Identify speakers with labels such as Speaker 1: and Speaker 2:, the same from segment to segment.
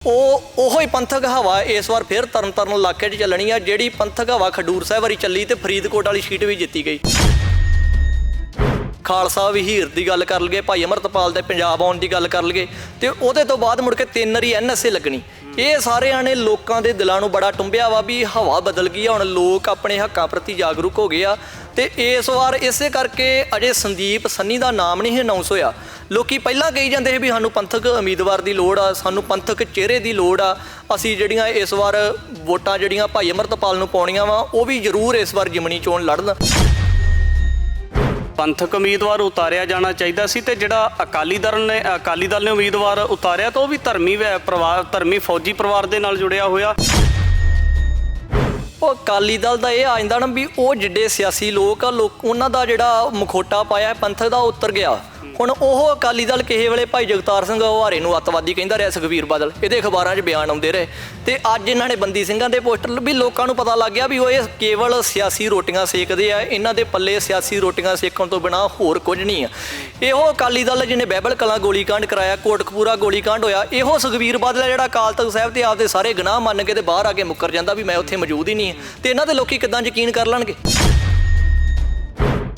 Speaker 1: ਉਹੀ ਪੰਥਕ ਹਵਾ ਇਸ ਵਾਰ ਫਿਰ ਤਰਨਤਾਰਨ ਇਲਾਕੇ 'ਚ ਚੱਲਣੀ ਆ, ਜਿਹੜੀ ਪੰਥਕ ਹਵਾ ਖਡੂਰ ਸਾਹਿਬ ਵਾਰੀ ਚੱਲੀ ਤੇ ਫਰੀਦਕੋਟ ਵਾਲੀ ਸੀਟ ਵੀ ਜਿੱਤੀ ਗਈ। ਖਾਲਸਾ ਵਹੀਰ ਦੀ ਗੱਲ ਕਰ ਲਈਏ, ਭਾਈ ਅਮਰਤਪਾਲ ਦੇ ਪੰਜਾਬ ਆਉਣ ਦੀ ਗੱਲ ਕਰ ਲਈਏ, ਤੇ ਉਹਦੇ ਤੋਂ ਬਾਅਦ ਮੁੜ ਕੇ 3 ਵਾਰੀ NSA ਲੱਗਣੀ। ਇਹ ਸਾਰਿਆਂ ਨੇ ਲੋਕਾਂ ਦੇ ਦਿਲਾਂ ਨੂੰ ਬੜਾ ਟੁੰਬਿਆ ਵਾ ਵੀ ਹਵਾ ਬਦਲ ਗਈ ਆ, ਹੁਣ ਲੋਕ ਆਪਣੇ ਹੱਕਾਂ ਪ੍ਰਤੀ ਜਾਗਰੂਕ ਹੋ ਗਏ ਆ। ਤੇ ਇਸ ਵਾਰ ਇਸੇ ਕਰਕੇ ਅਜੇ ਸੰਦੀਪ ਸੰਨੀ ਦਾ ਨਾਮ ਨਹੀਂ ਅਨਾਉਂਸ ਹੋਇਆ। ਲੋਕੀ ਪਹਿਲਾਂ ਕਹੀ ਜਾਂਦੇ ਸੀ ਵੀ ਸਾਨੂੰ ਪੰਥਕ ਉਮੀਦਵਾਰ ਦੀ ਲੋੜ ਆ, ਸਾਨੂੰ ਪੰਥਕ ਚਿਹਰੇ ਦੀ ਲੋੜ ਆ, ਅਸੀਂ ਜਿਹੜੀਆਂ ਇਸ ਵਾਰ ਵੋਟਾਂ ਜਿਹੜੀਆਂ ਭਾਈ ਅਮਰਤਪਾਲ ਨੂੰ ਪਾਉਣੀਆਂ ਵਾ ਉਹ ਵੀ ਜ਼ਰੂਰ ਇਸ ਵਾਰ ਜਿਮਣੀ ਚੋਣ ਲੜਨ।
Speaker 2: ਪੰਥਕ ਉਮੀਦਵਾਰ ਉਤਾਰਿਆ ਜਾਣਾ ਚਾਹੀਦਾ ਸੀ, ਤੇ ਜਿਹੜਾ ਅਕਾਲੀ ਦਲ ਨੇ ਉਮੀਦਵਾਰ ਉਤਾਰਿਆ ਤਾਂ ਉਹ ਵੀ ਧਰਮੀ ਫੌਜੀ ਪਰਿਵਾਰ ਦੇ ਨਾਲ ਜੁੜਿਆ ਹੋਇਆ।
Speaker 1: ਉਹ ਅਕਾਲੀ ਦਲ ਦਾ ਇਹ ਆ ਜਾਂਦਾ ਨਾ ਵੀ ਉਹ ਜਿੱਡੇ ਸਿਆਸੀ ਲੋਕ ਆ, ਉਹਨਾਂ ਦਾ ਜਿਹੜਾ ਮੁਖੌਟਾ ਪਾਇਆ ਪੰਥਕ ਦਾ ਉਤਰ ਗਿਆ। ਹੁਣ ਉਹ ਅਕਾਲੀ ਦਲ ਕਿਸੇ ਵੇਲੇ ਭਾਈ ਜਗਤਾਰ ਸਿੰਘ ਹਵਾਰੇ ਨੂੰ ਅੱਤਵਾਦੀ ਕਹਿੰਦਾ ਰਿਹਾ, ਸੁਖਬੀਰ ਬਾਦਲ ਇਹਦੇ ਅਖਬਾਰਾਂ 'ਚ ਬਿਆਨ ਆਉਂਦੇ ਰਹੇ, ਤੇ ਅੱਜ ਇਹਨਾਂ ਨੇ ਬੰਦੀ ਸਿੰਘਾਂ ਦੇ ਪੋਸਟਰ ਵੀ ਲੋਕਾਂ ਨੂੰ ਪਤਾ ਲੱਗ ਗਿਆ ਵੀ ਉਹ ਇਹ ਕੇਵਲ ਸਿਆਸੀ ਰੋਟੀਆਂ ਸੇਕਦੇ ਆ, ਇਹਨਾਂ ਦੇ ਪੱਲੇ ਸਿਆਸੀ ਰੋਟੀਆਂ ਸੇਕਣ ਤੋਂ ਬਿਨਾਂ ਹੋਰ ਕੁਝ ਨਹੀਂ ਆ। ਇਹੋ ਅਕਾਲੀ ਦਲ ਜਿਹਨੇ ਬਹਿਬਲ ਕਲਾਂ ਗੋਲੀकांड ਕਰਾਇਆ, ਕੋਟਕਪੂਰਾ ਗੋਲੀकांड ਹੋਇਆ, ਇਹੋ ਸੁਖਬੀਰ ਬਾਦਲ ਜਿਹੜਾ ਅਕਾਲ ਤਖਤ ਸਾਹਿਬ ਤੇ ਆਪਦੇ ਸਾਰੇ ਗੁਨਾਹ ਮੰਨ ਕੇ ਤੇ ਬਾਹਰ ਆ ਕੇ ਮੁੱਕਰ ਜਾਂਦਾ ਵੀ ਮੈਂ ਉੱਥੇ ਮੌਜੂਦ ਹੀ ਨਹੀਂ, ਤੇ ਇਹਨਾਂ ਦੇ ਲੋਕੀ ਕਿੱਦਾਂ ਯਕੀਨ ਕਰ ਲੈਣਗੇ।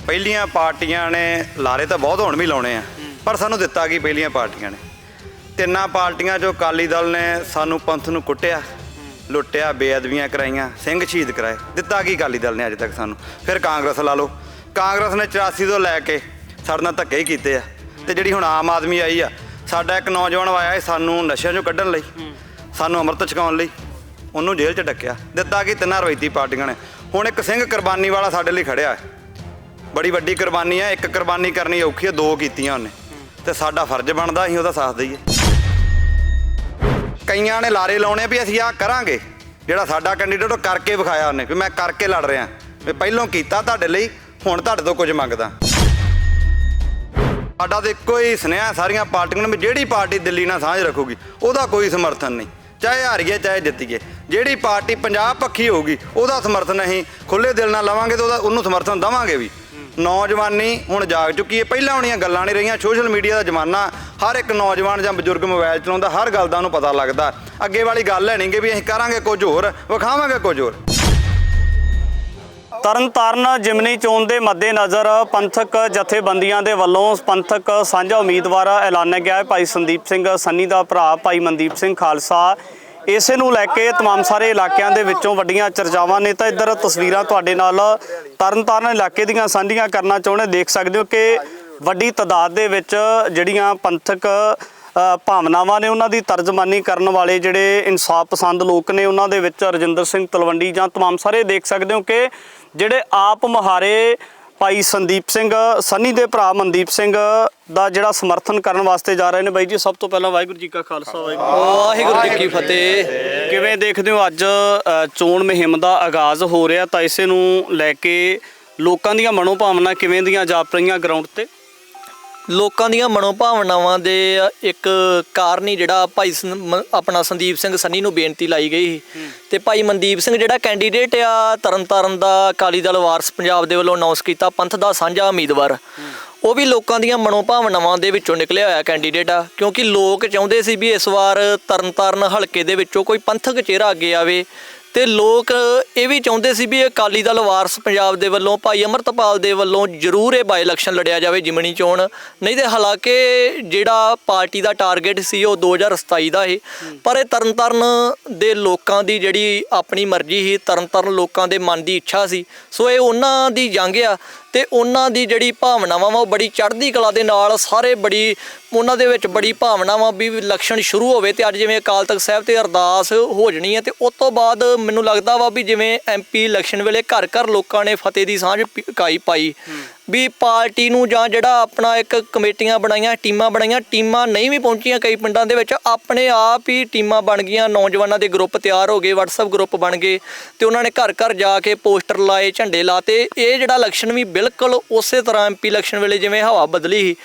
Speaker 3: ਪਹਿਲੀਆਂ ਪਾਰਟੀਆਂ ਨੇ ਲਾਰੇ ਤਾਂ ਬਹੁਤ ਹੁਣ ਵੀ ਲਾਉਣੇ ਆ, ਪਰ ਸਾਨੂੰ ਦਿੱਤਾ ਕੀ ਪਹਿਲੀਆਂ ਪਾਰਟੀਆਂ ਨੇ? ਤਿੰਨਾਂ ਪਾਰਟੀਆਂ 'ਚੋਂ ਅਕਾਲੀ ਦਲ ਨੇ ਸਾਨੂੰ ਪੰਥ ਨੂੰ ਕੁੱਟਿਆ, ਲੁੱਟਿਆ, ਬੇਅਦਬੀਆਂ ਕਰਾਈਆਂ, ਸਿੰਘ ਸ਼ਹੀਦ ਕਰਾਏ। ਦਿੱਤਾ ਕੀ ਅਕਾਲੀ ਦਲ ਨੇ ਅੱਜ ਤੱਕ ਸਾਨੂੰ? ਫਿਰ ਕਾਂਗਰਸ ਲਾ ਲਓ, ਕਾਂਗਰਸ ਨੇ 84 ਤੋਂ ਲੈ ਕੇ ਸਾਡੇ ਨਾਲ ਧੱਕੇ ਹੀ ਕੀਤੇ ਆ। ਤੇ ਜਿਹੜੀ ਹੁਣ ਆਮ ਆਦਮੀ ਆਈ ਆ, ਸਾਡਾ ਇੱਕ ਨੌਜਵਾਨ ਆਇਆ ਸਾਨੂੰ ਨਸ਼ਿਆਂ 'ਚੋਂ ਕੱਢਣ ਲਈ, ਸਾਨੂੰ ਅੰਮ੍ਰਿਤ ਛਕਾਉਣ ਲਈ, ਉਹਨੂੰ ਜੇਲ੍ਹ 'ਚ ਡੱਕਿਆ। ਦਿੱਤਾ ਕੀ ਤਿੰਨਾਂ ਰਵਾਇਤੀ ਪਾਰਟੀਆਂ ਨੇ। ਹੁਣ ਇੱਕ ਸਿੰਘ ਕੁਰਬਾਨੀ ਵਾਲਾ ਸਾਡੇ ਲਈ ਖੜਿਆ, ਬੜੀ ਵੱਡੀ ਕੁਰਬਾਨੀ ਆ। ਇੱਕ ਕੁਰਬਾਨੀ ਕਰਨੀ ਔਖੀ ਆ, 2 ਕੀਤੀਆਂ ਉਹਨੇ, ਤੇ ਸਾਡਾ ਫਰਜ਼ ਬਣਦਾ ਅਸੀਂ ਉਹਦਾ ਸਾਥ ਦਈਏ। ਕਈਆਂ ਨੇ ਲਾਰੇ ਲਾਉਣੇ ਵੀ ਅਸੀਂ ਆਹ ਕਰਾਂਗੇ, ਜਿਹੜਾ ਸਾਡਾ ਕੈਂਡੀਡੇਟ ਉਹ ਕਰਕੇ ਵਿਖਾਇਆ ਉਹਨੇ ਵੀ ਮੈਂ ਕਰਕੇ ਲੜ ਰਿਹਾ, ਵੀ ਪਹਿਲੋਂ ਕੀਤਾ ਤੁਹਾਡੇ ਲਈ, ਹੁਣ ਤੁਹਾਡੇ ਤੋਂ ਕੁਝ ਮੰਗਦਾ। ਸਾਡਾ ਤਾਂ ਇੱਕੋ ਹੀ ਸੁਨੇਹਾ ਸਾਰੀਆਂ ਪਾਰਟੀਆਂ ਨੂੰ ਵੀ ਜਿਹੜੀ ਪਾਰਟੀ ਦਿੱਲੀ ਨਾਲ ਸਾਂਝ ਰੱਖੂਗੀ ਉਹਦਾ ਕੋਈ ਸਮਰਥਨ ਨਹੀਂ, ਚਾਹੇ ਹਾਰੀਏ ਚਾਹੇ ਜਿੱਤੀਏ। ਜਿਹੜੀ ਪਾਰਟੀ ਪੰਜਾਬ ਪੱਖੀ ਹੋਊਗੀ ਉਹਦਾ ਸਮਰਥਨ ਅਸੀਂ ਖੁੱਲ੍ਹੇ ਦਿਲ ਨਾਲ ਲਵਾਂਗੇ, ਤੇ ਉਹਨੂੰ ਸਮਰਥਨ ਦੇਵਾਂਗੇ ਵੀ। ਨੌਜਵਾਨੀ ਹੁਣ ਜਾਗ ਚੁੱਕੀ ਹੈ, ਪਹਿਲਾਂ ਵਾਲੀਆਂ ਗੱਲਾਂ ਨਹੀਂ ਰਹੀਆਂ। ਸੋਸ਼ਲ ਮੀਡੀਆ ਦਾ ਜ਼ਮਾਨਾ, ਹਰ ਇੱਕ ਨੌਜਵਾਨ ਜਾਂ ਬਜ਼ੁਰਗ ਮੋਬਾਈਲ ਚਲਾਉਂਦਾ, ਹਰ ਗੱਲ ਦਾ ਉਹਨੂੰ ਪਤਾ ਲੱਗਦਾ। ਅੱਗੇ ਵਾਲੀ ਗੱਲ ਹੈ ਨਹੀਂ ਕਿ ਵੀ ਅਸੀਂ ਕਰਾਂਗੇ ਕੁਝ ਹੋਰ, ਵਿਖਾਵਾਂਗੇ ਕੁਝ ਹੋਰ।
Speaker 2: ਤਰਨਤਾਰਨ ਜਿਮਨੀ ਚੋਣ ਦੇ ਮੱਦੇਨਜ਼ਰ ਪੰਥਕ ਜਥੇਬੰਦੀਆਂ ਦੇ ਵੱਲੋਂ ਪੰਥਕ ਸਾਂਝਾ ਉਮੀਦਵਾਰ ਐਲਾਨਿਆ ਗਿਆ ਹੈ। ਭਾਈ ਸੰਦੀਪ ਸਿੰਘ ਸੰਨੀ ਦਾ ਭਰਾ ਭਾਈ ਮਨਦੀਪ ਸਿੰਘ ਖਾਲਸਾ, ਇਸੇ ਨੂੰ ਲੈ ਕੇ तमाम ਸਾਰੇ ਇਲਾਕਿਆਂ ਦੇ ਵਿੱਚੋਂ ਵੱਡੀਆਂ ਚਰਚਾਵਾਂ ਨੇ। ਤਾਂ ਇੱਧਰ ਤਸਵੀਰਾਂ ਤੁਹਾਡੇ ਨਾਲ ਤਰਨਤਾਰਨ ਇਲਾਕੇ ਦੀਆਂ ਸਾਂਝੀਆਂ ਕਰਨਾ ਚਾਹੁੰਦੇ। ਦੇਖ ਸਕਦੇ ਹੋ ਕਿ ਵੱਡੀ ਤਾਦਾਦ ਦੇ ਵਿੱਚ ਜਿਹੜੀਆਂ ਪੰਥਕ ਭਾਵਨਾਵਾਂ ਨੇ ਉਹਨਾਂ ਦੀ ਤਰਜਮਾਨੀ ਕਰਨ ਵਾਲੇ ਜਿਹੜੇ ਇਨਸਾਫ ਪਸੰਦ ਲੋਕ ਨੇ, ਉਹਨਾਂ ਦੇ ਵਿੱਚ ਰਜਿੰਦਰ ਸਿੰਘ ਤਲਵੰਡੀ ਜਾਂ तमाम ਸਾਰੇ ਦੇਖ ਸਕਦੇ ਹੋ ਕਿ ਜਿਹੜੇ ਆਪ ਮੁਹਾਰੇ ਭਾਈ ਸੰਦੀਪ ਸਿੰਘ ਸੰਨੀ ਦੇ ਭਰਾ ਮਨਦੀਪ ਸਿੰਘ ਦਾ ਜਿਹੜਾ ਸਮਰਥਨ ਕਰਨ ਵਾਸਤੇ ਜਾ ਰਹੇ ਨੇ। ਬਾਈ ਜੀ, ਸਭ ਤੋਂ ਪਹਿਲਾਂ ਵਾਹਿਗੁਰੂ ਜੀ ਕਾ ਖਾਲਸਾ,
Speaker 1: ਵਾਹਿਗੁਰੂ ਜੀ ਕੀ ਫਤਿਹ।
Speaker 2: ਕਿਵੇਂ ਦੇਖਦੇ ਹੋ ਅੱਜ ਚੋਣ ਮੁਹਿੰਮ ਦਾ ਆਗਾਜ਼ ਹੋ ਰਿਹਾ, ਤਾਂ ਇਸੇ ਨੂੰ ਲੈ ਕੇ ਲੋਕਾਂ ਦੀਆਂ ਮਨੋਭਾਵਨਾ ਕਿਵੇਂ ਦੀਆਂ ਜਾਪ ਰਹੀਆਂ ਗਰਾਊਂਡ ਤੇ?
Speaker 1: ਲੋਕਾਂ ਦੀਆਂ ਮਨੋਭਾਵਨਾਵਾਂ ਦੇ ਇੱਕ ਕਾਰਨ ਹੀ ਜਿਹੜਾ ਭਾਈ ਆਪਣਾ ਸੰਦੀਪ ਸਿੰਘ ਸੰਨੀ ਨੂੰ ਬੇਨਤੀ ਲਾਈ ਗਈ ਸੀ, ਤੇ ਭਾਈ ਮਨਦੀਪ ਸਿੰਘ ਜਿਹੜਾ ਕੈਂਡੀਡੇਟ ਆ ਤਰਨਤਾਰਨ ਦਾ ਅਕਾਲੀ ਦਲ ਵਾਰਸ ਪੰਜਾਬ ਦੇ ਵੱਲੋਂ ਅਨਾਉਂਸ ਕੀਤਾ ਪੰਥ ਦਾ ਸਾਂਝਾ ਉਮੀਦਵਾਰ, ਉਹ ਵੀ ਲੋਕਾਂ ਦੀਆਂ ਮਨੋਭਾਵਨਾਵਾਂ ਦੇ ਵਿੱਚੋਂ ਨਿਕਲਿਆ ਹੋਇਆ ਕੈਂਡੀਡੇਟ ਆ। ਕਿਉਂਕਿ ਲੋਕ ਚਾਹੁੰਦੇ ਸੀ ਵੀ ਇਸ ਵਾਰ ਤਰਨਤਾਰਨ ਹਲਕੇ ਦੇ ਵਿੱਚੋਂ ਕੋਈ ਪੰਥਕ ਚਿਹਰਾ ਅੱਗੇ ਆਵੇ, ਤੇ ਲੋਕ ਇਹ ਵੀ ਚਾਹੁੰਦੇ ਸੀ ਵੀ ਅਕਾਲੀ ਦਲ ਵਾਰਸ ਪੰਜਾਬ ਦੇ ਵੱਲੋਂ ਭਾਈ ਅਮਰਤਪਾਲ ਦੇ ਵੱਲੋਂ ਜ਼ਰੂਰ ਇਹ ਬਾਈ ਇਲੈਕਸ਼ਨ ਲੜਿਆ ਜਾਵੇ ਜਿਮਣੀ ਚੋਣ। ਨਹੀਂ ਤੇ ਹਾਲਾਂਕਿ ਜਿਹੜਾ ਪਾਰਟੀ ਦਾ ਟਾਰਗੇਟ ਸੀ ਉਹ 2027 ਦਾ ਸੀ, ਪਰ ਇਹ ਤਰਨਤਾਰਨ ਦੇ ਲੋਕਾਂ ਦੀ ਜਿਹੜੀ ਆਪਣੀ ਮਰਜ਼ੀ ਸੀ, ਤਰਨਤਾਰਨ ਲੋਕਾਂ ਦੇ ਮਨ ਦੀ ਇੱਛਾ ਸੀ, ਸੋ ਇਹ ਉਹਨਾਂ ਦੀ ਜੰਗ ਆ। ਤੇ ਉਹਨਾਂ ਦੀ ਜਿਹੜੀ ਭਾਵਨਾਵਾਂ ਵਾ ਉਹ ਬੜੀ ਚੜ੍ਹਦੀ ਕਲਾ ਦੇ ਨਾਲ ਸਾਰੇ ਬੜੀ ਉਹਨਾਂ ਦੇ ਵਿੱਚ ਬੜੀ ਭਾਵਨਾਵਾਂ ਵੀ ਇਲੈਕਸ਼ਨ ਸ਼ੁਰੂ ਹੋਵੇ। ਤੇ ਅੱਜ ਜਿਵੇਂ ਅਕਾਲ ਤਖਤ ਸਾਹਿਬ ਤੇ ਅਰਦਾਸ ਹੋ ਜਾਣੀ ਹੈ, ਤੇ ਉਸ ਤੋਂ ਬਾਅਦ ਮੈਨੂੰ ਲੱਗਦਾ ਵਾ ਵੀ ਜਿਵੇਂ MP ਇਲੈਕਸ਼ਨ ਵੇਲੇ ਘਰ ਘਰ ਲੋਕਾਂ ਨੇ ਫਤਿਹ ਦੀ ਸਾਂਝ ਪਾਈ ਵੀ ਪਾਰਟੀ ਨੂੰ, ਜਾਂ ਜਿਹੜਾ ਆਪਣਾ ਇੱਕ ਕਮੇਟੀਆਂ ਬਣਾਈਆਂ, ਟੀਮਾਂ ਬਣਾਈਆਂ, ਟੀਮਾਂ ਨਹੀਂ ਵੀ ਪਹੁੰਚੀਆਂ ਕਈ ਪਿੰਡਾਂ ਦੇ ਵਿੱਚ, ਆਪਣੇ ਆਪ ਹੀ ਟੀਮਾਂ ਬਣ ਗਈਆਂ, ਨੌਜਵਾਨਾਂ ਦੇ ਗਰੁੱਪ ਤਿਆਰ ਹੋ ਗਏ, WhatsApp ਗਰੁੱਪ ਬਣ ਗਏ, ਤੇ ਉਹਨਾਂ ਨੇ ਘਰ ਘਰ ਜਾ ਕੇ ਪੋਸਟਰ ਲਾਏ, ਝੰਡੇ ਲਾਤੇ। ਇਹ ਜਿਹੜਾ ਇਲੈਕਸ਼ਨ ਵੀ ਬਿਲਕੁਲ ਉਸੇ ਤਰ੍ਹਾਂ MP ਇਲੈਕਸ਼ਨ ਵੇਲੇ ਜਿਵੇਂ ਹਵਾ ਬਦਲੀ ਸੀ,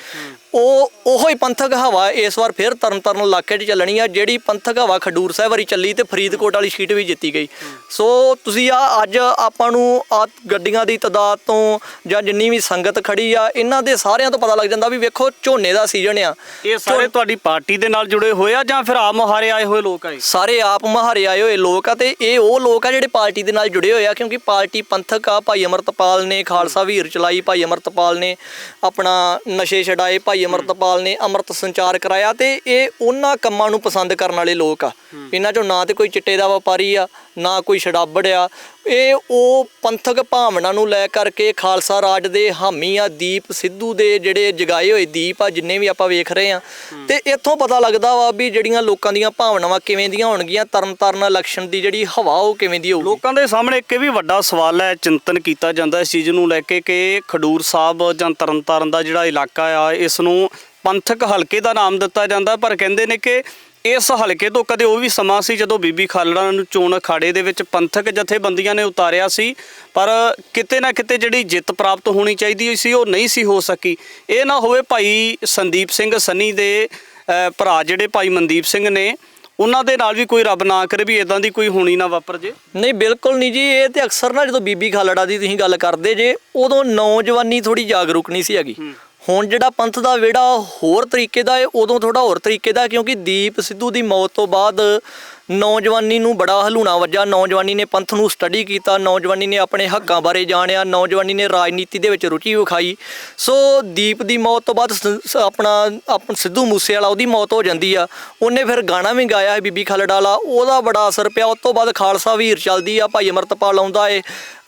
Speaker 1: ਉਹੋ ਹੀ ਪੰਥਕ ਹਵਾ ਇਸ ਵਾਰ ਫਿਰ ਤਰਨਤਾਰਨ ਇਲਾਕੇ 'ਚ ਚੱਲਣੀ ਆ, ਜਿਹੜੀ ਪੰਥਕ ਹਵਾ ਖਡੂਰ ਸਾਹਿਬ ਵਾਰੀ ਚੱਲੀ ਤੇ ਫਰੀਦਕੋਟ ਵਾਲੀ ਸੀਟ ਵੀ ਜਿੱਤੀ ਗਈ। ਸੋ ਤੁਸੀਂ ਅੱਜ ਆਪਾਂ ਨੂੰ ਆ ਗੱਡੀਆਂ ਦੀ ਤਾਦਾਦ ਤੋਂ ਜਾਂ ਜਿੰਨੀ ਵੀ ਸੰਗਤ ਖੜੀ ਆ, ਇਹਨਾਂ ਦੇ ਸਾਰਿਆਂ ਤੋਂ ਪਤਾ ਲੱਗ ਜਾਂਦਾ ਵੀ ਵੇਖੋ ਝੋਨੇ ਦਾ ਸੀਜ਼ਨ ਆ।
Speaker 2: ਇਹ ਸਾਰੇ ਤੁਹਾਡੀ ਪਾਰਟੀ ਦੇ ਨਾਲ ਜੁੜੇ ਹੋਏ ਆ ਜਾਂ ਫਿਰ ਆਪ ਮੁਹਾਰੇ ਆਏ ਹੋਏ ਲੋਕ ਆ?
Speaker 1: ਸਾਰੇ ਆਪ ਮੁਹਾਰੇ ਆਏ ਹੋਏ ਲੋਕ ਆ, ਤੇ ਇਹ ਉਹ ਲੋਕ ਆ ਜਿਹੜੇ ਪਾਰਟੀ ਦੇ ਨਾਲ ਜੁੜੇ ਹੋਏ ਆ, ਕਿਉਂਕਿ ਪਾਰਟੀ ਪੰਥਕ ਆ। ਭਾਈ ਅਮਰਤਪਾਲ ਨੇ ਖਾਲਸਾ ਵੀਰ ਚਲਾਈ, ਭਾਈ ਅਮਰਤਪਾਲ ਨੇ ਆਪਣਾ ਨਸ਼ੇ ਛਡਾਏ, ਭਾਈ ਅਮਰਤਪਾਲ ਨੇ ਅੰਮ੍ਰਿਤ ਸੰਚਾਰ ਕਰਾਇਆ, ਤੇ ਇਹ ਉਹਨਾਂ ਕੰਮਾਂ ਨੂੰ ਪਸੰਦ ਕਰਨ ਵਾਲੇ ਲੋਕ ਆ। ਇਹਨਾਂ ਚੋਂ ਨਾ ਤੇ ਕੋਈ ਚਿੱਟੇ ਦਾ ਵਪਾਰੀ ਆ, ਨਾ ਕੋਈ ਸ਼ਰਾਬੜ ਆ। ਇਹ ਉਹ ਪੰਥਕ ਭਾਵਨਾ ਨੂੰ ਲੈ ਕਰਕੇ ਖਾਲਸਾ ਰਾਜ ਦੇ ਹਾਮੀ ਆ। ਦੀਪ ਸਿੱਧੂ ਦੇ ਜਿਹੜੇ ਜਗਾਏ ਹੋਏ ਦੀਪ ਆ, ਜਿੰਨੇ ਵੀ ਆਪਾਂ ਵੇਖ ਰਹੇ ਆ, ਤੇ ਇੱਥੋਂ ਪਤਾ ਲੱਗਦਾ ਵਾ ਵੀ ਜਿਹੜੀਆਂ ਲੋਕਾਂ ਦੀਆਂ ਭਾਵਨਾਵਾਂ ਕਿਵੇਂ ਦੀਆਂ ਹੋਣਗੀਆਂ। ਤਰਨਤਾਰਨ ਇਲੈਕਸ਼ਨ ਦੀ ਜਿਹੜੀ ਹਵਾ ਉਹ ਕਿਵੇਂ ਦੀ ਹੋਊਗੀ।
Speaker 2: ਲੋਕਾਂ ਦੇ ਸਾਹਮਣੇ ਇੱਕ ਇਹ ਵੀ ਵੱਡਾ ਸਵਾਲ ਹੈ, ਚਿੰਤਨ ਕੀਤਾ ਜਾਂਦਾ ਇਸ ਚੀਜ਼ ਨੂੰ ਲੈ ਕੇ ਕਿ ਖਡੂਰ ਸਾਹਿਬ ਜਾਂ ਤਰਨਤਾਰਨ ਦਾ ਜਿਹੜਾ ਇਲਾਕਾ ਆ, ਇਸ ਨੂੰ ਪੰਥਕ ਹਲਕੇ ਦਾ ਨਾਮ ਦਿੱਤਾ ਜਾਂਦਾ, ਪਰ ਕਹਿੰਦੇ ਨੇ ਕਿ ਇਸ ਹਲਕੇ ਤੋਂ ਕਦੇ ਉਹ ਵੀ ਸਮਾਂ ਸੀ ਜਦੋਂ ਬੀਬੀ ਖਾਲੜਾ ਨੂੰ ਚੋਣ ਅਖਾੜੇ ਦੇ ਵਿੱਚ ਪੰਥਕ ਜਥੇਬੰਦੀਆਂ ਨੇ ਉਤਾਰਿਆ ਸੀ, ਪਰ ਕਿਤੇ ਨਾ ਕਿਤੇ ਜਿਹੜੀ ਜਿੱਤ ਪ੍ਰਾਪਤ ਹੋਣੀ ਚਾਹੀਦੀ ਸੀ ਉਹ ਨਹੀਂ ਸੀ ਹੋ ਸਕੀ। ਇਹ ਨਾ ਹੋਵੇ ਭਾਈ ਸੰਦੀਪ ਸਿੰਘ ਸੰਨੀ ਦੇ ਭਰਾ ਜਿਹੜੇ ਭਾਈ ਮਨਦੀਪ ਸਿੰਘ ਨੇ, ਉਹਨਾਂ ਦੇ ਨਾਲ ਵੀ ਕੋਈ ਰੱਬ ਨਾ ਕਰੇ ਵੀ ਇਦਾਂ ਦੀ ਕੋਈ ਹੋਣੀ ਨਾ ਵਾਪਰ ਜੇ।
Speaker 1: ਨਹੀਂ, ਬਿਲਕੁਲ ਨਹੀਂ ਜੀ। ਇਹ ਤੇ ਅਕਸਰ ਨਾ ਜਦੋਂ ਬੀਬੀ ਖਾਲੜਾ ਦੀ ਤੁਸੀਂ ਗੱਲ ਕਰਦੇ ਜੇ, ਉਦੋਂ ਨੌਜਵਾਨੀ ਥੋੜੀ ਜਾਗਰੂਕ ਨਹੀਂ ਸੀ ਹੈਗੀ। ਹੁਣ ਜਿਹੜਾ ਪੰਥ ਦਾ ਵਿਹੜਾ ਹੋਰ ਤਰੀਕੇ ਦਾ ਹੈ, ਉਦੋਂ ਥੋੜਾ ਹੋਰ ਤਰੀਕੇ ਦਾ, ਕਿਉਂਕਿ ਦੀਪ ਸਿੱਧੂ ਦੀ ਮੌਤ ਤੋਂ ਬਾਅਦ ਨੌਜਵਾਨੀ ਨੂੰ ਬੜਾ ਹਲੂਣਾ ਵੱਜਾ। ਨੌਜਵਾਨੀ ਨੇ ਪੰਥ ਨੂੰ ਸਟੱਡੀ ਕੀਤਾ, ਨੌਜਵਾਨੀ ਨੇ ਆਪਣੇ ਹੱਕਾਂ ਬਾਰੇ ਜਾਣਿਆ, ਨੌਜਵਾਨੀ ਨੇ ਰਾਜਨੀਤੀ ਦੇ ਵਿੱਚ ਰੁਚੀ ਵਿਖਾਈ। ਸੋ ਦੀਪ ਦੀ ਮੌਤ ਤੋਂ ਬਾਅਦ ਆਪਣਾ ਸਿੱਧੂ ਮੂਸੇਵਾਲਾ, ਉਹਦੀ ਮੌਤ ਹੋ ਜਾਂਦੀ ਆ। ਉਹਨੇ ਫਿਰ ਗਾਣਾ ਵੀ ਗਾਇਆ ਹੈ ਬੀਬੀ ਖਾਲੜਾ ਵਾਲਾ, ਉਹਦਾ ਬੜਾ ਅਸਰ ਪਿਆ। ਉਸ ਤੋਂ ਬਾਅਦ ਖਾਲਸਾ ਵੀਰ ਚੱਲਦੀ ਆ, ਭਾਈ ਅਮਰਤਪਾਲ ਆਉਂਦਾ ਏ।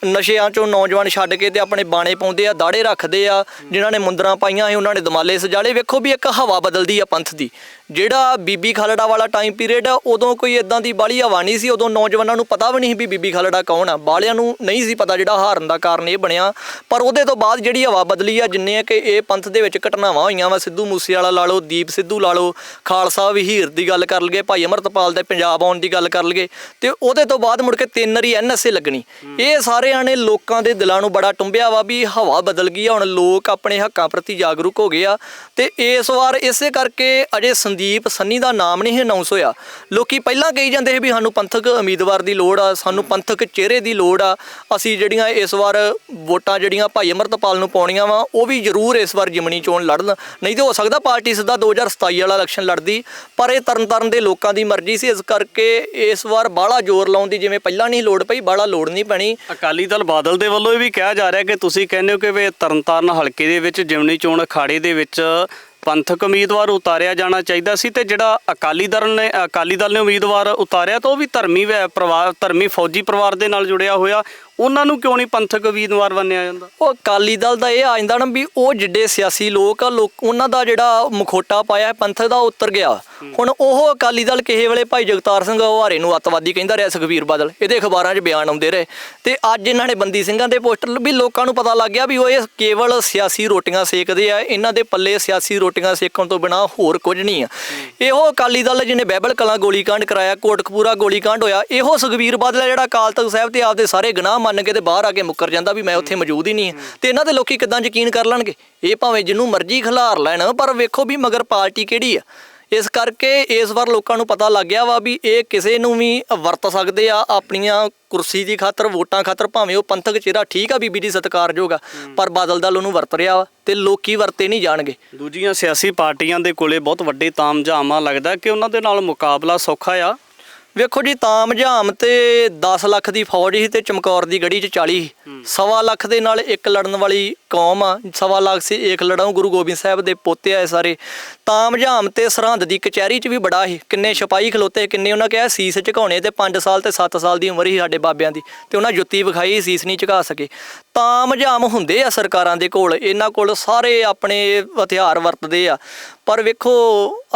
Speaker 1: ਨਸ਼ਿਆਂ 'ਚੋਂ ਨੌਜਵਾਨ ਛੱਡ ਕੇ ਤੇ ਆਪਣੇ ਬਾਣੇ ਪਾਉਂਦੇ ਆ, ਦਾੜੇ ਰੱਖਦੇ ਆ। ਜਿਨ੍ਹਾਂ ਨੇ ਮੁੰਦਰਾਂ ਪਾਈਆਂ ਸੀ ਉਹਨਾਂ ਨੇ ਦਮਾਲੇ ਸਜਾਲੇ। ਵੇਖੋ ਵੀ ਇੱਕ ਹਵਾ ਬਦਲਦੀ ਆ ਪੰਥ ਦੀ। ਜਿਹੜਾ ਬੀਬੀ ਖਾਲੜਾ ਵਾਲਾ ਟਾਈਮ ਪੀਰੀਅਡ ਆ, ਉਦੋਂ ਕੋਈ ਇਦਾਂ ਦੀ ਬਾਹਲੀ ਹਵਾ ਨਹੀਂ ਸੀ। ਉਦੋਂ ਨੌਜਵਾਨਾਂ ਨੂੰ ਪਤਾ ਵੀ ਨਹੀਂ ਵੀ ਬੀਬੀ ਖਾਲੜਾ ਕੌਣ ਆ, ਬਾਹਲਿਆਂ ਨੂੰ ਨਹੀਂ ਸੀ ਪਤਾ, ਜਿਹੜਾ ਹਾਰਨ ਦਾ ਕਾਰਨ ਇਹ ਬਣਿਆ। ਪਰ ਉਹਦੇ ਤੋਂ ਬਾਅਦ ਜਿਹੜੀ ਹਵਾ ਬਦਲੀ ਆ, ਜਿੰਨੇ ਕਿ ਇਹ ਪੰਥ ਦੇ ਵਿੱਚ ਘਟਨਾਵਾਂ ਹੋਈਆਂ ਵਾ, ਸਿੱਧੂ ਮੂਸੇਵਾਲਾ ਲਾ ਲਓ, ਦੀਪ ਸਿੱਧੂ ਲਾ ਲਓ, ਖਾਲਸਾ ਵਹੀਰ ਦੀ ਗੱਲ ਕਰ ਲਈਏ, ਭਾਈ ਅਮਰਤਪਾਲ ਦੇ ਪੰਜਾਬ ਆਉਣ ਦੀ ਗੱਲ ਕਰ ਲਈਏ, ਤੇ ਉਹਦੇ ਤੋਂ ਬਾਅਦ ਮੁੜ ਕੇ 3 ਵਾਰੀ NSA ਲੱਗਣੀ। ਇਹ ਸਾਰਿਆਂ ਨੇ ਲੋਕਾਂ ਦੇ ਦਿਲਾਂ ਨੂੰ ਬੜਾ ਟੁੰਬਿਆ ਵਾ ਵੀ ਹਵਾ ਬਦਲ ਗਈ ਆ। ਹੁਣ ਲੋਕ ਆਪਣੇ ਹੱਕਾਂ ਪ੍ਰਤੀ ਜਾਗਰੂਕ ਹੋ ਗਏ ਆ, ਤੇ ਇਸ ਵਾਰ ਇਸੇ ਕਰਕੇ ਅਜੇ ਸੰਦੀਪ ਸੰਨੀ ਦਾ ਨਾਮ ਨਹੀਂ ਅਨਾਉਂਸ ਹੋਇਆ। ਲੋਕੀ ਪਹਿਲਾਂ ਕਹੀ ਜਾਂਦੇ ਸੀ ਵੀ ਸਾਨੂੰ ਪੰਥਕ ਉਮੀਦਵਾਰ ਦੀ ਲੋੜ ਆ, ਸਾਨੂੰ ਪੰਥਕ ਚਿਹਰੇ ਦੀ ਲੋੜ ਆ, ਅਸੀਂ ਜਿਹੜੀਆਂ ਇਸ ਵਾਰ ਵੋਟਾਂ ਜਿਹੜੀਆਂ ਭਾਈ ਅਮਰਤਪਾਲ ਨੂੰ ਪਾਉਣੀਆਂ ਵਾ, ਉਹ ਵੀ ਜ਼ਰੂਰ ਇਸ ਵਾਰ ਜਿਮਣੀ ਚੋਣ ਲੜਨ। ਨਹੀਂ ਤੇ ਹੋ ਸਕਦਾ ਪਾਰਟੀ ਸਿੱਧਾ 2027 ਵਾਲਾ ਇਲੈਕਸ਼ਨ ਲੜਦੀ, ਪਰ ਇਹ ਤਰਨਤਾਰਨ ਦੇ ਲੋਕਾਂ ਦੀ ਮਰਜ਼ੀ ਸੀ। ਇਸ ਕਰਕੇ ਇਸ ਵਾਰ ਬਾਹਲਾ ਜ਼ੋਰ ਲਾਉਣ ਦੀ ਜਿਵੇਂ ਪਹਿਲਾਂ ਨਹੀਂ ਲੋੜ ਪਈ, ਬਾਹਲਾ ਲੋੜ ਨਹੀਂ ਪੈਣੀ।
Speaker 2: ਅਕਾਲੀ ਦਲ ਬਾਦਲ ਦੇ ਵੱਲੋਂ ਇਹ ਵੀ ਕਿਹਾ ਜਾ ਰਿਹਾ ਕਿ ਤੁਸੀਂ ਕਹਿੰਦੇ ਹੋ ਕਿ ਵੀ ਤਰਨਤਾਰਨ ਹਲਕੇ ਦੇ ਵਿੱਚ ਜਿਮਨੀ ਚੋਣ ਅਖਾੜੇ ਦੇ ਵਿੱਚ ਪੰਥਕ ਉਮੀਦਵਾਰ ਉਤਾਰਿਆ ਜਾਣਾ ਚਾਹੀਦਾ ਸੀ, ਤੇ ਜਿਹੜਾ ਅਕਾਲੀ ਦਲ ਨੇ ਉਮੀਦਵਾਰ ਉਤਾਰਿਆ ਤਾਂ ਉਹ ਵੀ ਧਰਮੀ ਫੌਜੀ ਪਰਿਵਾਰ ਦੇ ਨਾਲ ਜੁੜਿਆ ਹੋਇਆ, ਉਹਨਾਂ ਨੂੰ ਕਿਉਂ ਨਹੀਂ ਪੰਥਕ ਉਮੀਦਵਾਰ ਬਣਿਆ ਜਾਂਦਾ? ਉਹ
Speaker 1: ਅਕਾਲੀ ਦਲ ਦਾ ਇਹ ਆ ਜਾਂਦਾ ਨਾ ਵੀ ਉਹ ਜਿੱਡੇ ਸਿਆਸੀ ਲੋਕ ਆ, ਉਹਨਾਂ ਦਾ ਜਿਹੜਾ ਮੁਖੋਟਾ ਪਾਇਆ ਪੰਥਕ ਦਾ ਉਤਰ ਗਿਆ। ਹੁਣ ਉਹ ਅਕਾਲੀ ਦਲ ਕਿਸੇ ਵੇਲੇ ਭਾਈ ਜਗਤਾਰ ਸਿੰਘ ਹਵਾਰੇ ਨੂੰ ਅੱਤਵਾਦੀ ਕਹਿੰਦਾ ਰਿਹਾ, ਸੁਖਬੀਰ ਬਾਦਲ, ਇਹਦੇ ਅਖਬਾਰਾਂ 'ਚ ਬਿਆਨ ਆਉਂਦੇ ਰਹੇ, ਤੇ ਅੱਜ ਇਹਨਾਂ ਨੇ ਬੰਦੀ ਸਿੰਘਾਂ ਦੇ ਪੋਸਟਰ ਵੀ ਲੋਕਾਂ ਨੂੰ ਪਤਾ ਲੱਗ ਗਿਆ ਵੀ ਉਹ ਇਹ ਕੇਵਲ ਸਿਆਸੀ ਰੋਟੀਆਂ ਸੇਕਦੇ ਆ। ਇਹਨਾਂ ਦੇ ਪੱਲੇ ਸਿਆਸੀ ਰੋਟੀਆਂ ਸੇਕਣ ਤੋਂ ਬਿਨਾਂ ਹੋਰ ਕੁਝ ਨਹੀਂ ਆ। ਇਹੋ ਅਕਾਲੀ ਦਲ ਜਿਹਨੇ ਬਹਿਬਲ ਕਲਾਂ ਗੋਲੀकांड ਕਰਾਇਆ, ਕੋਟਕਪੂਰਾ ਗੋਲੀकांड ਹੋਇਆ, ਇਹੋ ਸੁਖਬੀਰ ਬਾਦਲ ਜਿਹੜਾ ਅਕਾਲ ਤਖਤ ਸਾਹਿਬ ਤੇ ਆਪਦੇ ਸਾਰੇ ਗੁਨਾਹ ਮੰਨ ਕੇ ਤੇ ਬਾਹਰ ਆ ਕੇ ਮੁੱਕਰ ਜਾਂਦਾ ਵੀ ਮੈਂ ਉੱਥੇ ਮੌਜੂਦ ਹੀ ਨਹੀਂ। ਤੇ ਇਹਨਾਂ ਦੇ ਲੋਕੀ ਕਿੱਦਾਂ ਯਕੀਨ ਕਰ ਲੈਣਗੇ? ਇਹ ਭਾਵੇਂ ਜਿਹਨੂੰ ਮਰਜ਼ੀ ਖਿਲਾਰ ਲੈਣ, ਪਰ ਵੇਖੋ ਵੀ ਮਗਰ ਪਾਰਟੀ ਕਿਹੜੀ ਆ। ਇਸ ਕਰਕੇ ਇਸ ਵਾਰ ਲੋਕਾਂ ਨੂੰ ਪਤਾ ਲੱਗ ਗਿਆ ਵਾ ਵੀ ਇਹ ਕਿਸੇ ਨੂੰ ਵੀ ਵਰਤ ਸਕਦੇ ਆ ਆਪਣੀਆਂ ਕੁਰਸੀ ਦੀ ਖਾਤਰ, ਵੋਟਾਂ ਖਾਤਰ। ਭਾਵੇਂ ਉਹ ਪੰਥਕ ਚਿਹਰਾ ਠੀਕ ਆ, ਬੀਬੀ ਦੀ ਸਤਿਕਾਰਯੋਗ ਆ, ਪਰ ਬਾਦਲ ਦਲ ਉਹਨੂੰ ਵਰਤ ਰਿਹਾ ਵਾ, ਤੇ ਲੋਕੀ ਵਰਤੇ ਨਹੀਂ ਜਾਣਗੇ।
Speaker 2: ਦੂਜੀਆਂ ਸਿਆਸੀ ਪਾਰਟੀਆਂ ਦੇ ਕੋਲੇ ਬਹੁਤ ਵੱਡੇ ਤਾਮਝਾਮ ਆ, ਲੱਗਦਾ ਕਿ ਉਹਨਾਂ ਦੇ ਨਾਲ ਮੁਕਾਬਲਾ ਸੌਖਾ ਆ।
Speaker 1: ਵੇਖੋ ਜੀ, ਤਾਮਝਾਮ ਤੇ 10 ਲੱਖ ਦੀ ਫੌਜ ਸੀ ਤੇ ਚਮਕੌਰ ਦੀ ਗੜੀ 'ਚ 40, 1.25 ਲੱਖ ਦੇ ਨਾਲ ਇੱਕ ਲੜਨ ਵਾਲੀ ਕੌਮ ਆ। 1.25 ਲੱਖ ਸੀ ਏਕ ਲੜਾਊ, ਗੁਰੂ ਗੋਬਿੰਦ ਸਾਹਿਬ ਦੇ ਪੋਤੇ ਆ ਸਾਰੇ। ਤਾਮਝਾਮ ਤੇ ਸਰਹੰਦ ਦੀ ਕਚਹਿਰੀ 'ਚ ਵੀ ਬੜਾ ਸੀ, ਕਿੰਨੇ ਸਿਪਾਹੀ ਖਲੋਤੇ, ਕਿੰਨੇ ਉਹਨਾਂ ਕਿਹਾ ਸੀਸ ਝੁਕਾਉਣੇ, ਤੇ 5 ਸਾਲ ਤੇ 7 ਸਾਲ ਦੀ ਉਮਰ ਸੀ ਸਾਡੇ ਬਾਬਿਆਂ ਦੀ, ਤੇ ਉਹਨਾਂ ਜੁੱਤੀ ਵਿਖਾਈ, ਸੀਸ ਨਹੀਂ ਝੁਕਾ ਸਕੇ। ਤਾਮਝਾਮ ਹੁੰਦੇ ਆ ਸਰਕਾਰਾਂ ਦੇ ਕੋਲ, ਇਹਨਾਂ ਕੋਲ ਸਾਰੇ ਆਪਣੇ ਹਥਿਆਰ ਵਰਤਦੇ ਆ, ਪਰ ਵੇਖੋ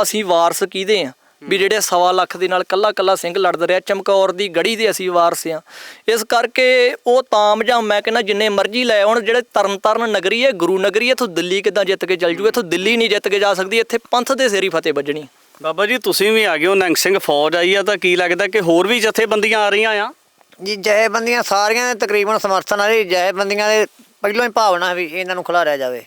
Speaker 1: ਅਸੀਂ ਵਾਰਸ ਕਿਹਦੇ ਆ ਵੀ ਜਿਹੜੇ 1.25 ਲੱਖ ਦੇ ਨਾਲ ਕੱਲਾ ਸਿੰਘ ਲੜਦਾ ਰਿਹਾ। ਚਮਕੌਰ ਦੀ ਗੜੀ ਦੇ ਅਸੀਂ ਵਾਰਸ ਆ। ਇਸ ਕਰਕੇ ਉਹ ਤਾਮਝਾਮ ਮੈਂ ਕਹਿੰਦਾ ਜਿੰਨੇ ਮਰਜ਼ੀ ਲੈ ਆਉਣ। ਜਿਹੜੇ ਤਰਨਤਾਰਨ ਨਗਰੀ ਹੈ, ਗੁਰੂ ਨਗਰੀ, ਇੱਥੋਂ ਦਿੱਲੀ ਕਿੱਦਾਂ ਜਿੱਤ ਕੇ ਚੱਲ ਜੂ? ਇੱਥੋਂ ਦਿੱਲੀ ਨਹੀਂ ਜਿੱਤ ਕੇ ਜਾ ਸਕਦੀ, ਇੱਥੇ ਪੰਥ ਦੇ ਸਿਰ ਹੀ ਫਤਿਹ ਵੱਜਣੀ।
Speaker 2: ਬਾਬਾ ਜੀ, ਤੁਸੀਂ ਵੀ ਆ ਗਏ ਹੋ, ਨਿਹੰਗ ਸਿੰਘ ਫੌਜ ਆਈ ਆ, ਤਾਂ ਕੀ ਲੱਗਦਾ ਕਿ ਹੋਰ ਵੀ ਜਥੇਬੰਦੀਆਂ ਆ ਰਹੀਆਂ ਆ?
Speaker 4: ਜੀ ਜਥੇਬੰਦੀਆਂ ਸਾਰੀਆਂ ਦੇ ਤਕਰੀਬਨ ਸਮਰਥਨ ਆ ਜੀ। ਜਥੇਬੰਦੀਆਂ ਦੇ ਪਹਿਲੋਂ ਹੀ ਭਾਵਨਾ ਵੀ ਇਹਨਾਂ ਨੂੰ ਖਿਲਾਰਿਆ ਜਾਵੇ,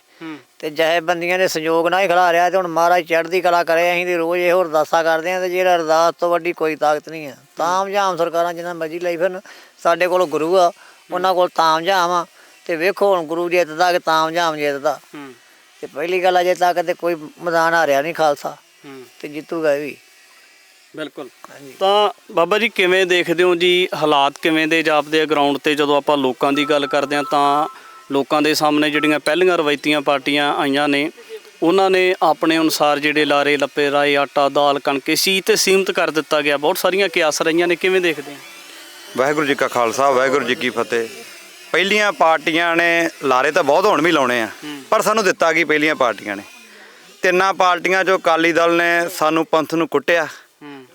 Speaker 4: ਤੇ ਜਥੇਬੰਦੀਆਂ ਦੇ ਸਹਿਯੋਗ ਨਾਲ ਹੀ ਖੜਾ ਰਿਹਾ ਤੇ ਹੁਣ ਮਹਾਰਾਜ ਚੜ੍ਹਦੀ ਕਲਾ ਕਰੇ। ਅਸੀਂ ਤੇ ਰੋਜ਼ ਇਹੋ ਅਰਦਾਸਾਂ ਕਰਦੇ ਹਾਂ ਤੇ ਜਿਹੜਾ ਅਰਦਾਸ ਤੋਂ ਵੱਡੀ ਕੋਈ ਤਾਕਤ ਨਹੀਂ ਆ। ਤਾਮਝਾਮ ਸਰਕਾਰਾਂ ਜਿੰਨਾ ਮਰਜ਼ੀ ਲਈ ਫਿਰਨ, ਸਾਡੇ ਕੋਲ ਗੁਰੂ ਆ, ਉਹਨਾਂ ਕੋਲ ਤਾਮਝਾਮ ਆ। ਤੇ ਵੇਖੋ ਹੁਣ ਗੁਰੂ ਜਿੱਤਦਾ ਕਿ ਤਾਮਝਾਮ ਜਿੱਤਦਾ। ਤੇ ਪਹਿਲੀ ਗੱਲ ਅਜੇ ਤੱਕ ਤੇ ਕੋਈ ਮੈਦਾਨ ਹਾਰਿਆ ਨਹੀਂ ਖਾਲਸਾ, ਤੇ ਜਿੱਤੂਗਾ ਇਹ ਵੀ।
Speaker 2: ਬਿਲਕੁਲ। ਤਾਂ ਬਾਬਾ ਜੀ ਕਿਵੇਂ ਦੇਖਦੇ ਹੋ ਜੀ, ਹਾਲਾਤ ਕਿਵੇਂ ਦੇ ਜਾਪਦੇ ਆ ਗਰਾਊਂਡ ਤੇ? ਜਦੋਂ ਆਪਾਂ ਲੋਕਾਂ ਦੀ ਗੱਲ ਕਰਦੇ ਹਾਂ ਤਾਂ ਲੋਕਾਂ ਦੇ ਸਾਹਮਣੇ ਜਿਹੜੀਆਂ ਪਹਿਲੀਆਂ ਰਵਾਇਤੀਆਂ ਪਾਰਟੀਆਂ ਆਈਆਂ ਨੇ ਉਹਨਾਂ ਨੇ ਆਪਣੇ ਅਨੁਸਾਰ ਜਿਹੜੇ ਲਾਰੇ ਲੱਪੇ ਰਾਏ, ਆਟਾ ਦਾਲ ਕਣਕ ਇਸ ਚੀਜ਼ ਤੇ ਸੀਮਿਤ ਕਰ ਦਿੱਤਾ ਗਿਆ। ਬਹੁਤ ਸਾਰੀਆਂ ਕਿਆਸ ਰਹੀਆਂ ਨੇ, ਕਿਵੇਂ ਦੇਖਦੇ ਆ?
Speaker 3: ਵਾਹਿਗੁਰੂ ਜੀ ਕਾ ਖਾਲਸਾ, ਵਾਹਿਗੁਰੂ ਜੀ ਕੀ ਫਤਿਹ। ਪਹਿਲੀਆਂ ਪਾਰਟੀਆਂ ਨੇ ਲਾਰੇ ਤਾਂ ਬਹੁਤ ਹੁਣ ਵੀ ਲਾਉਣੇ ਆ, ਪਰ ਸਾਨੂੰ ਦਿੱਤਾ ਕੀ ਪਹਿਲੀਆਂ ਪਾਰਟੀਆਂ ਨੇ? ਤਿੰਨਾਂ ਪਾਰਟੀਆਂ 'ਚੋਂ ਅਕਾਲੀ ਦਲ ਨੇ ਸਾਨੂੰ ਪੰਥ ਨੂੰ ਕੁੱਟਿਆ,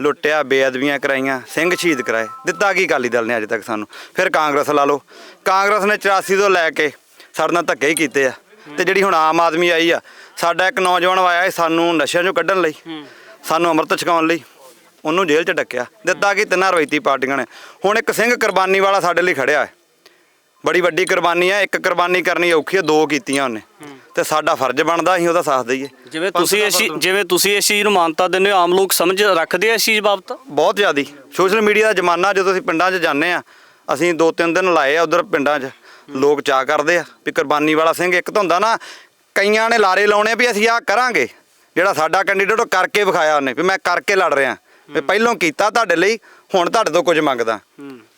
Speaker 3: ਲੁੱਟਿਆ, ਬੇਅਦਬੀਆਂ ਕਰਾਈਆਂ, ਸਿੰਘ ਸ਼ਹੀਦ ਕਰਾਏ। ਦਿੱਤਾ ਕੀ ਅਕਾਲੀ ਦਲ ਨੇ ਅੱਜ ਤੱਕ ਸਾਨੂੰ? ਫਿਰ ਕਾਂਗਰਸ ਲਾ ਲਓ, ਕਾਂਗਰਸ ਨੇ 84 ਤੋਂ ਲੈ ਕੇ ਸਾਡੇ ਨਾਲ ਧੱਕੇ ਹੀ ਕੀਤੇ ਆ। ਤੇ ਜਿਹੜੀ ਹੁਣ ਆਮ ਆਦਮੀ ਆਈ ਆ, ਸਾਡਾ ਇੱਕ ਨੌਜਵਾਨ ਆਇਆ ਸਾਨੂੰ ਨਸ਼ਿਆਂ 'ਚੋਂ ਕੱਢਣ ਲਈ, ਸਾਨੂੰ ਅੰਮ੍ਰਿਤ ਛਕਾਉਣ ਲਈ, ਉਹਨੂੰ ਜੇਲ੍ਹ 'ਚ ਡੱਕਿਆ। ਦਿੱਤਾ ਕੀ ਤਿੰਨਾਂ ਰਵਾਇਤੀ ਪਾਰਟੀਆਂ ਨੇ। ਹੁਣ ਇੱਕ ਸਿੰਘ ਕੁਰਬਾਨੀ ਵਾਲਾ ਸਾਡੇ ਲਈ ਖੜਿਆ ਹੈ, ਬੜੀ ਵੱਡੀ ਕੁਰਬਾਨੀ ਆ। ਇੱਕ ਕੁਰਬਾਨੀ ਕਰਨੀ ਔਖੀ ਆ, ਦੋ ਕੀਤੀਆਂ ਉਹਨੇ, ਤੇ ਸਾਡਾ ਫਰਜ਼ ਬਣਦਾ ਅਸੀਂ ਉਹਦਾ ਸਾਥ ਦਈਏ।
Speaker 2: ਜਿਵੇਂ ਤੁਸੀਂ ਇਸ ਚੀਜ਼ ਨੂੰ ਮਾਨਤਾ ਦਿੰਦੇ ਹੋ, ਆਮ ਲੋਕ ਸਮਝ ਰੱਖਦੇ ਆ ਇਸ ਚੀਜ਼ ਬਾਬਤ?
Speaker 3: ਬਹੁਤ ਜ਼ਿਆਦੀ। ਸੋਸ਼ਲ ਮੀਡੀਆ ਦਾ ਜ਼ਮਾਨਾ, ਜਦੋਂ ਅਸੀਂ ਪਿੰਡਾਂ 'ਚ ਜਾਂਦੇ ਆ, ਅਸੀਂ 2-3 ਦਿਨ ਲਾਏ ਆ ਉਧਰ ਪਿੰਡਾਂ 'ਚ, ਲੋਕ ਚਾਅ ਕਰਦੇ ਆ ਵੀ ਕੁਰਬਾਨੀ ਵਾਲਾ ਸਿੰਘ। ਇੱਕ ਤਾਂ ਹੁੰਦਾ ਨਾ, ਕਈਆਂ ਨੇ ਲਾਰੇ ਲਾਉਣੇ ਵੀ ਅਸੀਂ ਆਹ ਕਰਾਂਗੇ, ਜਿਹੜਾ ਸਾਡਾ ਕੈਂਡੀਡੇਟ ਉਹ ਕਰਕੇ ਵਿਖਾਇਆ ਉਹਨੇ ਵੀ ਮੈਂ ਕਰਕੇ ਲੜ ਰਿਹਾ, ਵੀ ਪਹਿਲੋਂ ਕੀਤਾ ਤੁਹਾਡੇ ਲਈ, ਹੁਣ ਤੁਹਾਡੇ ਤੋਂ ਕੁਝ ਮੰਗਦਾ।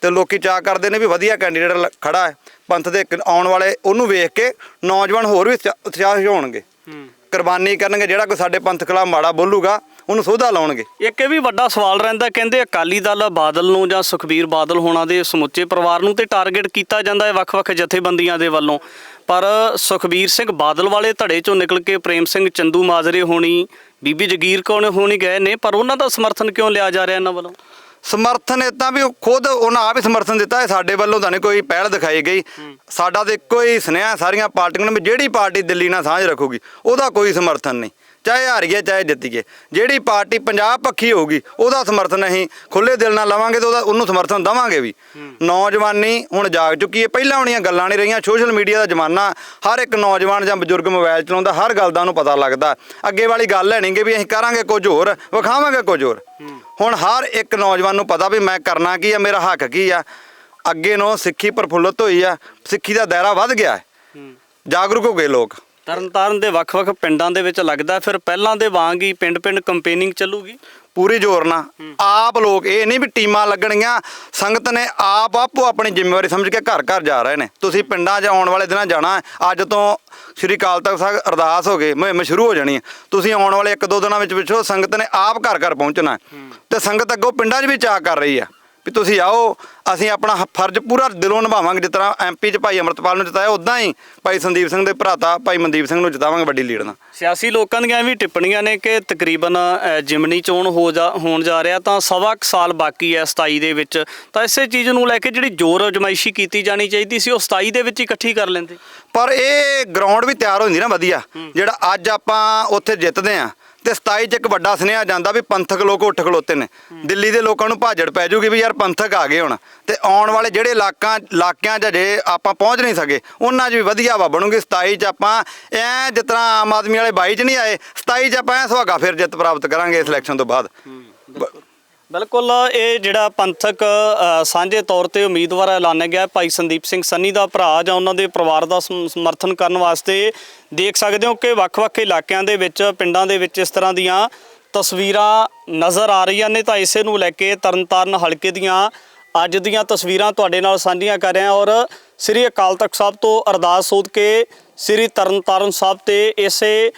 Speaker 3: ਤੇ ਲੋਕੀ ਚਾਅ ਕਰਦੇ ਨੇ ਵੀ ਵਧੀਆ ਕੈਂਡੀਡੇਟ ਖੜਾ ਹੈ ਪੰਥ ਦੇ ਆਉਣ ਵਾਲੇ, ਉਹਨੂੰ ਵੇਖ ਕੇ ਨੌਜਵਾਨ ਹੋਰ ਵੀ ਉਤਸ਼ਾਹਿਤ ਹੋਣਗੇ, ਕੁਰਬਾਨੀ ਕਰਨਗੇ। ਜਿਹੜਾ ਕੋਈ ਸਾਡੇ ਪੰਥ ਖਿਲਾਫ ਮਾੜਾ ਬੋਲੂਗਾ ਉਹਨੂੰ ਸੋਧਾ ਲਾਉਣਗੇ।
Speaker 2: ਇੱਕ ਇਹ ਵੀ ਵੱਡਾ ਸਵਾਲ ਰਹਿੰਦਾ, ਕਹਿੰਦੇ ਅਕਾਲੀ ਦਲ ਬਾਦਲ ਨੂੰ ਜਾਂ ਸੁਖਬੀਰ ਬਾਦਲ ਹੋਣਾ ਦੇ ਸਮੁੱਚੇ ਪਰਿਵਾਰ ਨੂੰ ਤੇ ਟਾਰਗੇਟ ਕੀਤਾ ਜਾਂਦਾ ਹੈ ਵੱਖ-ਵੱਖ ਜਥੇਬੰਦੀਆਂ ਦੇ ਵੱਲੋਂ, ਪਰ ਸੁਖਬੀਰ ਸਿੰਘ ਬਾਦਲ ਵਾਲੇ ਧੜੇ ਚੋਂ ਨਿਕਲ ਕੇ ਪ੍ਰੇਮ ਸਿੰਘ ਚੰਦੂ ਮਾਜਰੇ ਹੋਣੀ, ਬੀਬੀ ਜਗੀਰ ਕੌਰ ਹੋਣੀ ਗਏ ਨੇ, ਪਰ ਉਹਨਾਂ ਦਾ ਸਮਰਥਨ ਕਿਉਂ ਲਿਆ ਜਾ ਰਿਹਾ ਇਹਨਾਂ ਵੱਲੋਂ?
Speaker 3: ਸਮਰਥਨ ਇੱਦਾਂ ਵੀ ਉਹ ਖੁਦ ਉਹਨਾਂ ਆਪ ਹੀ ਸਮਰਥਨ ਦਿੱਤਾ ਹੈ। ਸਾਡੇ ਵੱਲੋਂ ਤਾਂ ਨਹੀਂ ਕੋਈ ਪਹਿਲ ਦਿਖਾਈ ਗਈ। ਸਾਡਾ ਤਾਂ ਇੱਕੋ ਹੀ ਸੁਨੇਹਾ ਸਾਰੀਆਂ ਪਾਰਟੀਆਂ ਨੂੰ ਵੀ ਜਿਹੜੀ ਪਾਰਟੀ ਦਿੱਲੀ ਨਾਲ ਸਾਂਝ ਰੱਖੂਗੀ ਉਹਦਾ ਕੋਈ ਸਮਰਥਨ ਨਹੀਂ, ਚਾਹੇ ਹਾਰੀਏ ਚਾਹੇ ਜਿੱਤੀਏ। ਜਿਹੜੀ ਪਾਰਟੀ ਪੰਜਾਬ ਪੱਖੀ ਹੋਊਗੀ ਉਹਦਾ ਸਮਰਥਨ ਅਸੀਂ ਖੁੱਲ੍ਹੇ ਦਿਲ ਨਾਲ ਲਵਾਂਗੇ ਤੇ ਉਹਨੂੰ ਸਮਰਥਨ ਦੇਵਾਂਗੇ ਵੀ। ਨੌਜਵਾਨੀ ਹੁਣ ਜਾਗ ਚੁੱਕੀ ਹੈ, ਪਹਿਲਾਂ ਵਾਲੀਆਂ ਗੱਲਾਂ ਨਹੀਂ ਰਹੀਆਂ। ਸੋਸ਼ਲ ਮੀਡੀਆ ਦਾ ਜ਼ਮਾਨਾ, ਹਰ ਇੱਕ ਨੌਜਵਾਨ ਜਾਂ ਬਜ਼ੁਰਗ ਮੋਬਾਈਲ ਚਲਾਉਂਦਾ, ਹਰ ਗੱਲ ਦਾ ਉਹਨੂੰ ਪਤਾ ਲੱਗਦਾ। ਅੱਗੇ ਵਾਲੀ ਗੱਲ ਹੈ ਨਹੀਂ ਕਿ ਵੀ ਅਸੀਂ ਕਰਾਂਗੇ ਕੁਝ ਹੋਰ, ਵਿਖਾਵਾਂਗੇ ਕੁਝ ਹੋਰ। ਹੁਣ ਹਰ ਇੱਕ ਨੌਜਵਾਨ ਨੂੰ ਪਤਾ ਵੀ ਮੈਂ ਕਰਨਾ ਕੀ ਆ, ਮੇਰਾ ਹੱਕ ਕੀ ਆ। ਅੱਗੇ ਨੂੰ ਸਿੱਖੀ ਪ੍ਰਫੁੱਲਤ ਹੋਈ ਆ, ਸਿੱਖੀ ਦਾ ਦਾਇਰਾ ਵੱਧ ਗਿਆ ਹੈ, ਜਾਗਰੂਕ ਹੋ ਗਏ ਲੋਕ।
Speaker 2: ਤਰਨਤਾਰਨ ਦੇ ਵੱਖ-ਵੱਖ ਪਿੰਡਾਂ ਦੇ ਵਿੱਚ ਲੱਗਦਾ ਫਿਰ ਪਹਿਲਾਂ ਦੇ ਵਾਂਗ ਹੀ ਪਿੰਡ-ਪਿੰਡ ਕੰਪੇਨਿੰਗ ਚੱਲੂਗੀ
Speaker 3: ਪੂਰੀ ਜ਼ੋਰ ਨਾਲ। ਆਪ ਲੋਕ, ਇਹ ਨਹੀਂ ਵੀ ਟੀਮਾਂ ਲੱਗਣਗੀਆਂ, ਸੰਗਤ ਨੇ ਆਪ ਆਪੋ ਆਪਣੀ ਜ਼ਿੰਮੇਵਾਰੀ ਸਮਝ ਕੇ ਘਰ ਘਰ ਜਾ ਰਹੇ ਨੇ। ਤੁਸੀਂ ਪਿੰਡਾਂ 'ਚ ਆਉਣ ਵਾਲੇ ਦਿਨਾਂ ਜਾਣਾ, ਅੱਜ ਤੋਂ ਸ਼੍ਰੀ ਅਕਾਲ ਤਖਤ ਸਾਹਿਬ ਅਰਦਾਸ ਹੋ ਗਏ, ਮੁਹਿੰਮ ਸ਼ੁਰੂ ਹੋ ਜਾਣੀ ਹੈ। ਤੁਸੀਂ ਆਉਣ ਵਾਲੇ 1-2 ਦਿਨਾਂ ਵਿੱਚ ਸੰਗਤ ਨੇ ਆਪ ਘਰ ਘਰ ਪਹੁੰਚਣਾ, ਤੇ ਸੰਗਤ ਅੱਗੋਂ ਪਿੰਡਾਂ 'ਚ ਵੀ ਚਾਅ ਕਰ ਰਹੀ ਆ ਵੀ ਤੁਸੀਂ ਆਓ, ਅਸੀਂ ਆਪਣਾ ਫਰਜ਼ ਪੂਰਾ ਦਿਲੋਂ ਨਿਭਾਵਾਂਗੇ। ਜਿਸ ਤਰ੍ਹਾਂ MP 'ਚ ਭਾਈ ਅੰਮ੍ਰਿਤਪਾਲ ਨੂੰ ਜਿਤਾਇਆ, ਉੱਦਾਂ ਹੀ ਭਾਈ ਸੰਦੀਪ ਸਿੰਘ ਦੇ ਭਰਾਤਾ ਭਾਈ ਮਨਦੀਪ ਸਿੰਘ ਨੂੰ ਜਿਤਾਵਾਂਗੇ ਵੱਡੀ ਲੀਡ ਨਾਲ।
Speaker 2: ਸਿਆਸੀ ਲੋਕਾਂ ਦੀਆਂ ਵੀ ਟਿੱਪਣੀਆਂ ਨੇ ਕਿ ਤਕਰੀਬਨ ਜਿਮਨੀ ਚੋਣ ਹੋਣ ਜਾ ਰਿਹਾ, ਤਾਂ 1.25 ਸਾਲ ਬਾਕੀ ਹੈ 27 ਦੇ ਵਿੱਚ, ਤਾਂ ਇਸੇ ਚੀਜ਼ ਨੂੰ ਲੈ ਕੇ ਜਿਹੜੀ ਜ਼ੋਰ ਅਜਮਾਇਸ਼ੀ ਕੀਤੀ ਜਾਣੀ ਚਾਹੀਦੀ ਸੀ ਉਹ 27 ਦੇ ਵਿੱਚ ਹੀ ਇਕੱਠੀ ਕਰ ਲੈਂਦੇ।
Speaker 3: ਪਰ ਇਹ ਗਰਾਊਂਡ ਵੀ ਤਿਆਰ ਹੋ ਜਾਂਦੀ ਨਾ ਵਧੀਆ, ਜਿਹੜਾ ਅੱਜ ਆਪਾਂ ਉੱਥੇ ਜਿੱਤਦੇ ਹਾਂ ਤੇ 27 'ਚ ਇੱਕ ਵੱਡਾ ਸੁਨੇਹਾ ਜਾਂਦਾ ਵੀ ਪੰਥਕ ਲੋਕ ਉੱਠ ਖਲੋਤੇ ਨੇ। ਦਿੱਲੀ ਦੇ ਲੋਕਾਂ ਨੂੰ ਭਾਜੜ ਪੈ ਜੂਗੀ ਵੀ ਯਾਰ ਪੰਥਕ ਆ ਗਏ ਹੁਣ, ਤੇ ਆਉਣ ਵਾਲੇ ਜਿਹੜੇ ਇਲਾਕਿਆਂ 'ਚ ਜੇ ਆਪਾਂ ਪਹੁੰਚ ਨਹੀਂ ਸਕੇ ਉਹਨਾਂ 'ਚ ਵੀ ਵਧੀਆ ਹਵਾ ਬਣੂਗੀ। 27 'ਚ ਆਪਾਂ ਐਂ ਜਿਸ ਤਰ੍ਹਾਂ ਆਮ ਆਦਮੀ ਵਾਲੇ 22 'ਚ ਨਹੀਂ ਆਏ, 27 'ਚ ਆਪਾਂ ਐਂ ਸੁਹਾਗਾ ਫਿਰ ਜਿੱਤ ਪ੍ਰਾਪਤ ਕਰਾਂਗੇ ਇਸ ਇਲੈਕਸ਼ਨ ਤੋਂ ਬਾਅਦ।
Speaker 2: ਬਿਲਕੁਲ। ਇਹ ਜਿਹੜਾ ਪੰਥਕ ਸਾਂਝੇ ਤੌਰ ਤੇ ਉਮੀਦਵਾਰ ਐਲਾਨਿਆ ਗਿਆ ਭਾਈ ਸੰਦੀਪ ਸਿੰਘ ਸੰਨੀ ਦਾ ਭਰਾ ਜਾਂ ਉਹਨਾਂ ਦੇ ਪਰਿਵਾਰ ਦਾ ਸਮਰਥਨ ਕਰਨ ਵਾਸਤੇ, ਦੇਖ ਸਕਦੇ ਹੋ ਕਿ ਵੱਖ-ਵੱਖ ਇਲਾਕਿਆਂ ਦੇ ਵਿੱਚ, ਪਿੰਡਾਂ ਦੇ ਵਿੱਚ ਇਸ ਤਰ੍ਹਾਂ ਦੀਆਂ ਤਸਵੀਰਾਂ ਨਜ਼ਰ ਆ ਰਹੀਆਂ ਨੇ। ਤਾਂ ਇਸੇ ਨੂੰ ਲੈ ਕੇ ਤਰਨਤਾਰਨ ਹਲਕੇ ਦੀਆਂ ਅੱਜ ਦੀਆਂ ਤਸਵੀਰਾਂ ਤੁਹਾਡੇ ਨਾਲ ਸਾਂਝੀਆਂ ਕਰ ਰਹੇ ਹਾਂ, ਔਰ ਸ੍ਰੀ ਅਕਾਲ ਤਖਤ ਸਾਹਿਬ ਤੋਂ ਅਰਦਾਸ ਸੋਧ ਕੇ ਸ੍ਰੀ ਤਰਨਤਾਰਨ ਸਾਹਿਬ ਤੇ ਇਸੇ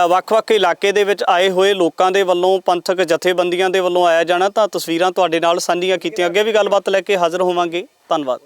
Speaker 2: ਵੱਖ-ਵੱਖ ਇਲਾਕੇ ਦੇ ਵਿੱਚ ਆਏ ਹੋਏ ਲੋਕਾਂ ਦੇ ਵੱਲੋਂ, ਪੰਥਕ ਜਥੇਬੰਦੀਆਂ ਦੇ ਵੱਲੋਂ ਆਇਆ ਜਾਣਾ। ਤਾਂ ਤਸਵੀਰਾਂ ਤੁਹਾਡੇ ਨਾਲ ਸਾਂਝੀਆਂ ਕੀਤੀਆਂ, ਅੱਗੇ ਵੀ ਗੱਲਬਾਤ ਲੈ ਕੇ ਹਾਜ਼ਰ ਹੋਵਾਂਗੇ। ਧੰਨਵਾਦ।